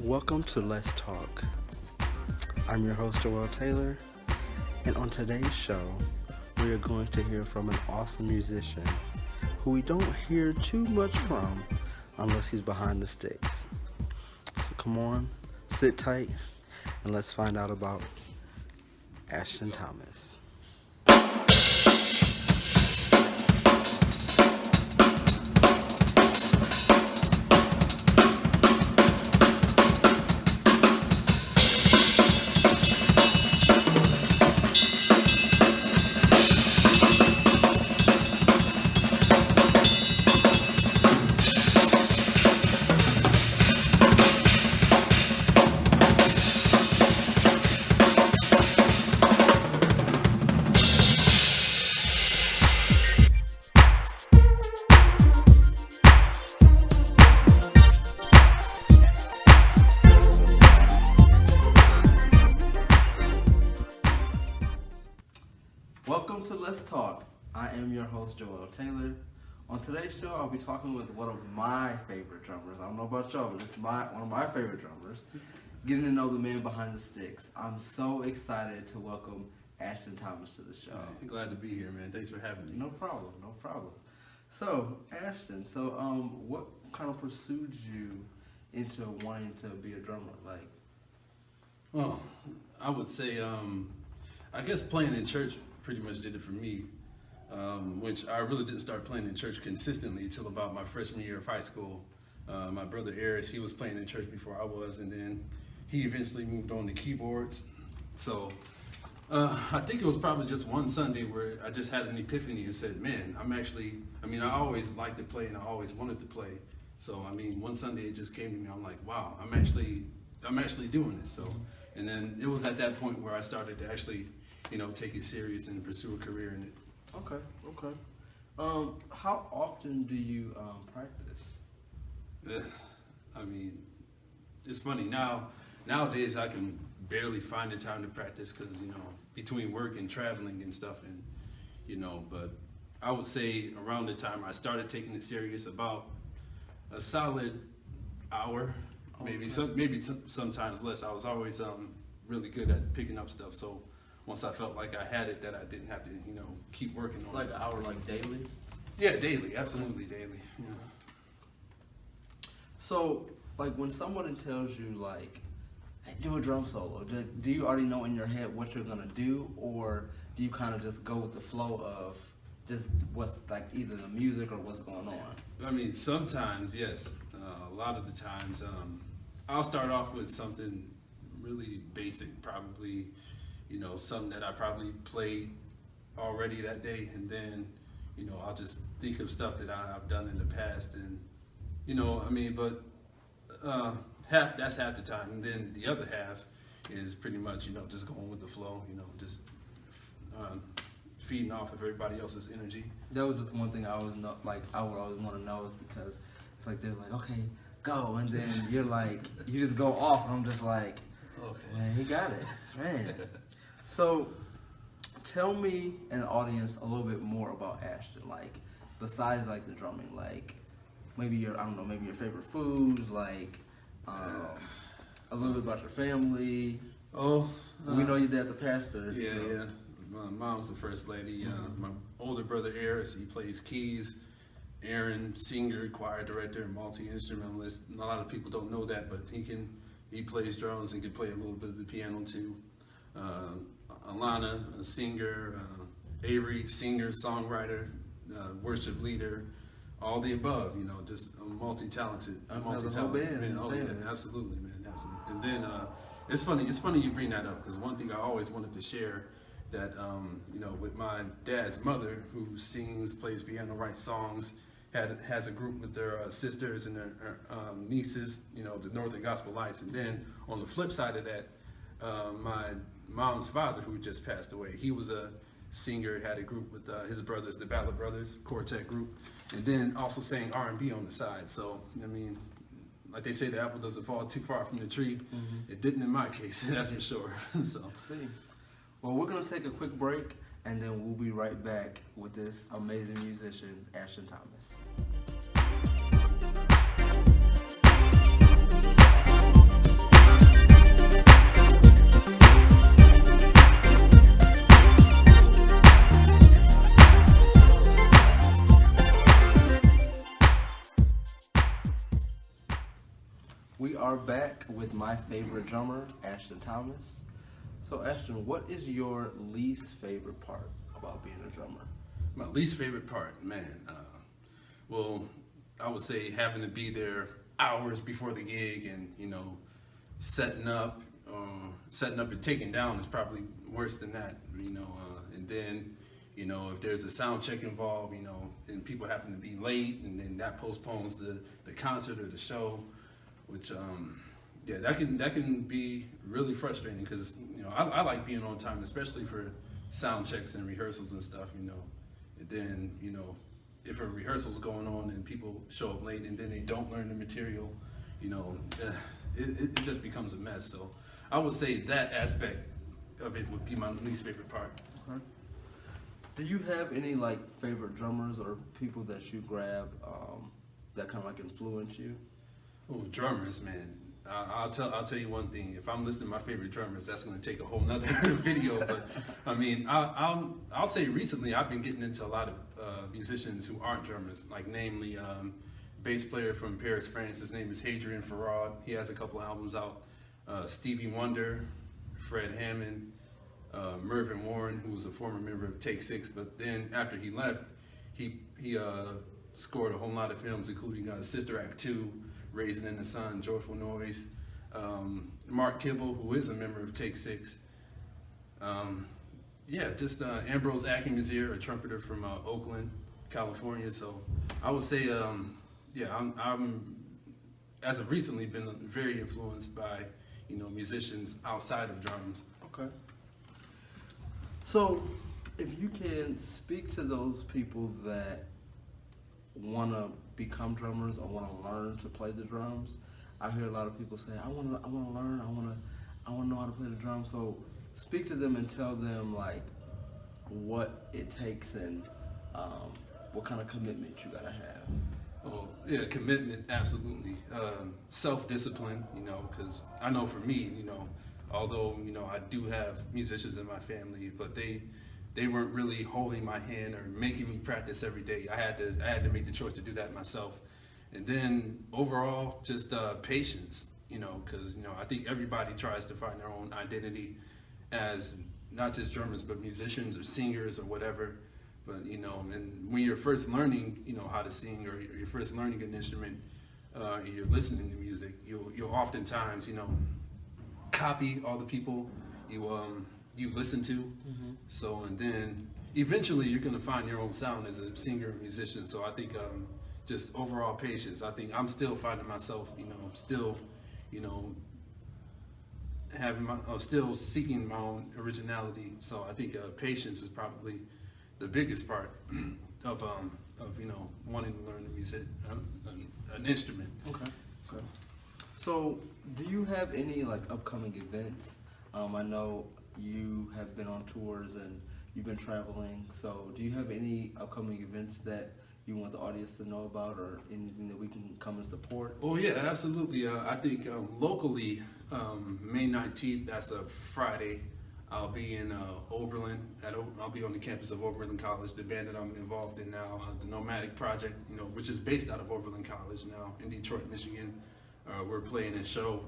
Welcome to Let's Talk. I'm your host, Joel Taylor, and on today's show, we are going to hear from an awesome musician who we don't hear too much from unless he's behind the sticks. So come on, sit tight, and let's find out about Ashton Thomas. Welcome to Let's Talk. I am your host, Joel Taylor. On today's show, I'll be talking with one of my favorite drummers. I don't know about y'all, but it's one of my favorite drummers. Getting to know the man behind the sticks. I'm so excited to welcome Ashton Thomas to the show. Glad to be here, man. Thanks for having me. No problem. So, Ashton, what kind of pursued you into wanting to be a drummer? Well, I would say, I guess playing in church pretty much did it for me, which I really didn't start playing in church consistently until about my freshman year of high school. My brother Eris, he was playing in church before I was, and then he eventually moved on to keyboards. So I think it was probably just one Sunday where I just had an epiphany and said, man, I always liked to play and I always wanted to play. So, one Sunday it just came to me, I'm like, wow, I'm actually doing this. So, and then it was at that point where I started to actually, take it serious and pursue a career in it. Okay. How often do you practice? It's funny nowadays I can barely find the time to practice because between work and traveling and stuff, and but I would say around the time I started taking it serious, about a solid hour, maybe sometimes less. I was always really good at picking up stuff, so once I felt like I had it, that I didn't have to keep working on it. Like an hour, like daily? Yeah, daily, absolutely daily. Yeah. So, when someone tells you, hey, do a drum solo, do you already know in your head what you're gonna do, or do you kind of just go with the flow of just what's either the music or what's going on? Sometimes, yes. A lot of the times, I'll start off with something really basic, probably, something that I probably played already that day, and then, I'll just think of stuff that I've done in the past, and, that's half the time, and then the other half is pretty much, just going with the flow, just feeding off of everybody else's energy. That was just one thing I always know, I would always want to know, is because it's they're like, okay, go, and then you're you just go off, and I'm just like, okay, man, he got it, man. So, tell me and the audience a little bit more about Ashton, besides the drumming, maybe your favorite foods, a little bit about your family. We know your dad's a pastor. Yeah, so. Yeah. My mom's the first lady. My older brother Eris, he plays keys. Aaron, singer, choir director, multi-instrumentalist. A lot of people don't know that, but he plays drums and can play a little bit of the piano too. Alana, a singer. Avery, singer, songwriter, worship leader. All the above, just a multi-talented band. Oh yeah, absolutely, man, absolutely. And then it's funny you bring that up, because one thing I always wanted to share, that with my dad's mother, who sings, plays piano, writes songs, has a group with their sisters and their nieces, the Northern Gospel Lights. And then on the flip side of that, my mom's father, who just passed away, he was a singer, had a group with his brothers, the Ballad Brothers quartet group, and then also sang R&B on the side. So like they say, the apple doesn't fall too far from the tree. Mm-hmm. It didn't in my case, that's for sure. So. Well, we're gonna take a quick break, and then we'll be right back with this amazing musician, Ashton Thomas. are back with my favorite drummer, Ashton Thomas. So, Ashton, what is your least favorite part about being a drummer? My least favorite part, man. Well, I would say having to be there hours before the gig, and setting up and taking down is probably worse than that. And then if there's a sound check involved, and people happen to be late, and then that postpones the concert or the show, which that can be really frustrating because I like being on time, especially for sound checks and rehearsals and stuff. And then if a rehearsal's going on and people show up late and then they don't learn the material, it just becomes a mess. So I would say that aspect of it would be my least favorite part. Okay. Do you have any favorite drummers or people that you grab that kind of influence you? Oh, drummers, man. I'll tell you one thing. If I'm listing my favorite drummers, that's going to take a whole nother video. But I mean, I'll say recently I've been getting into a lot of musicians who aren't drummers, namely bass player from Paris, France. His name is Hadrian Farad. He has a couple albums out. Stevie Wonder, Fred Hammond, Mervyn Warren, who was a former member of Take Six. But then after he left, he scored a whole lot of films, including Sister Act 2, Raising in the Sun, Joyful Noise. Mark Kibble, who is a member of Take Six. Ambrose Akinmuzier, a trumpeter from Oakland, California. So I would say, I'm as of recently been very influenced by musicians outside of drums. Okay. So if you can speak to those people that want to become drummers or want to learn to play the drums, I hear a lot of people say, I want to learn, I want to know how to play the drums. So speak to them and tell them what it takes and what kind of commitment you gotta have. Oh yeah, commitment, absolutely. Self-discipline, because I know for me, although I do have musicians in my family, but they weren't really holding my hand or making me practice every day. I had to make the choice to do that myself. And then overall, just patience, because I think everybody tries to find their own identity as not just drummers, but musicians or singers or whatever. But and when you're first learning, how to sing, or you're first learning an instrument, you're listening to music, you'll oftentimes, copy all the people you listen to. Mm-hmm. So, and then eventually you're gonna find your own sound as a singer or musician. So I think just overall patience. I think I'm still finding myself, still, still seeking my own originality. So I think patience is probably the biggest part of wanting to learn the music, an instrument. Okay. So do you have any upcoming events? I know you have been on tours and you've been traveling. So do you have any upcoming events that you want the audience to know about, or anything that we can come and support? Oh yeah, absolutely. I think locally, May 19th, that's a Friday, I'll be in Oberlin. I'll be on the campus of Oberlin College. The band that I'm involved in now, the Nomadic Project, which is based out of Oberlin College now in Detroit, Michigan. We're playing a show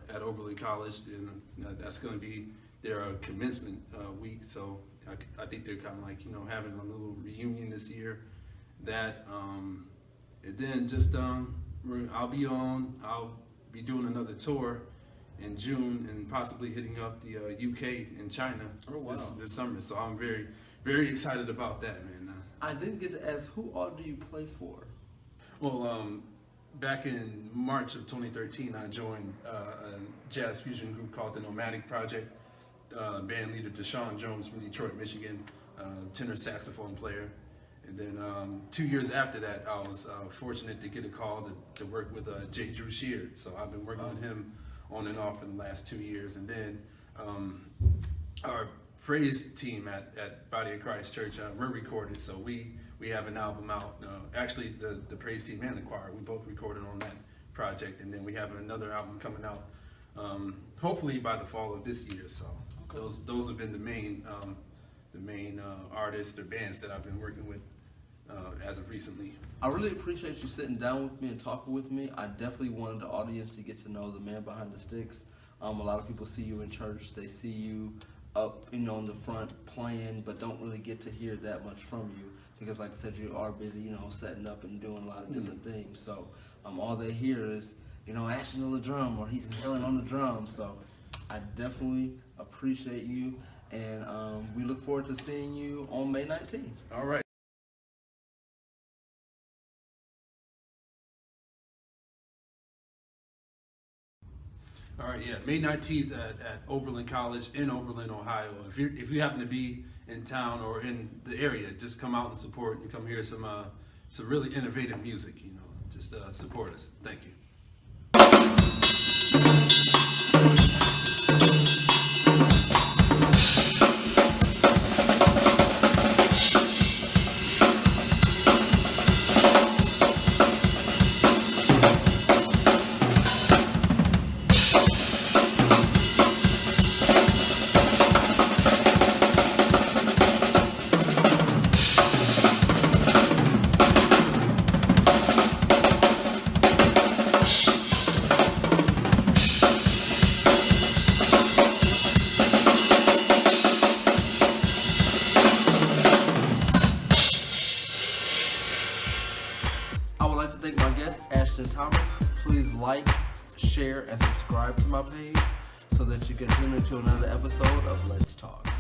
at Oberlin College, and that's going to be their commencement week. So I think they're kind of having a little reunion this year. That and then just I'll be doing another tour in June and possibly hitting up the UK and China this summer. So I'm very, very excited about that, man. I didn't get to ask, who all do you play for? Well, back in March of 2013, I joined a jazz fusion group called the Nomadic Project. Band leader Deshaun Jones from Detroit, Michigan, tenor saxophone player. And then 2 years after that, I was fortunate to get a call to work with J. Drew Sheard. So I've been working with him on and off in the last 2 years. And then our praise team at Body of Christ Church, we're recorded. So we have an album out. Actually, the praise team and the choir, we both recorded on that project. And then we have another album coming out, hopefully by the fall of this year. So those have been the main artists or bands that I've been working with as of recently. I really appreciate you sitting down with me and talking with me. I definitely wanted the audience to get to know the man behind the sticks. A lot of people see you in church. They see you up, in the front playing, but don't really get to hear that much from you because, like I said, you are busy, setting up and doing a lot of different things. So all they hear is, Ashton on the drum or he's killing on the drum. So I definitely appreciate you, and we look forward to seeing you on May 19th. All right. All right, yeah, May 19th at Oberlin College in Oberlin, Ohio. If you happen to be in town or in the area, just come out and support and come hear some really innovative music. Just support us. Thank you. I would like to thank my guest, Ashton Thomas. Please like, share, and subscribe to my page so that you can tune into another episode of Let's Talk.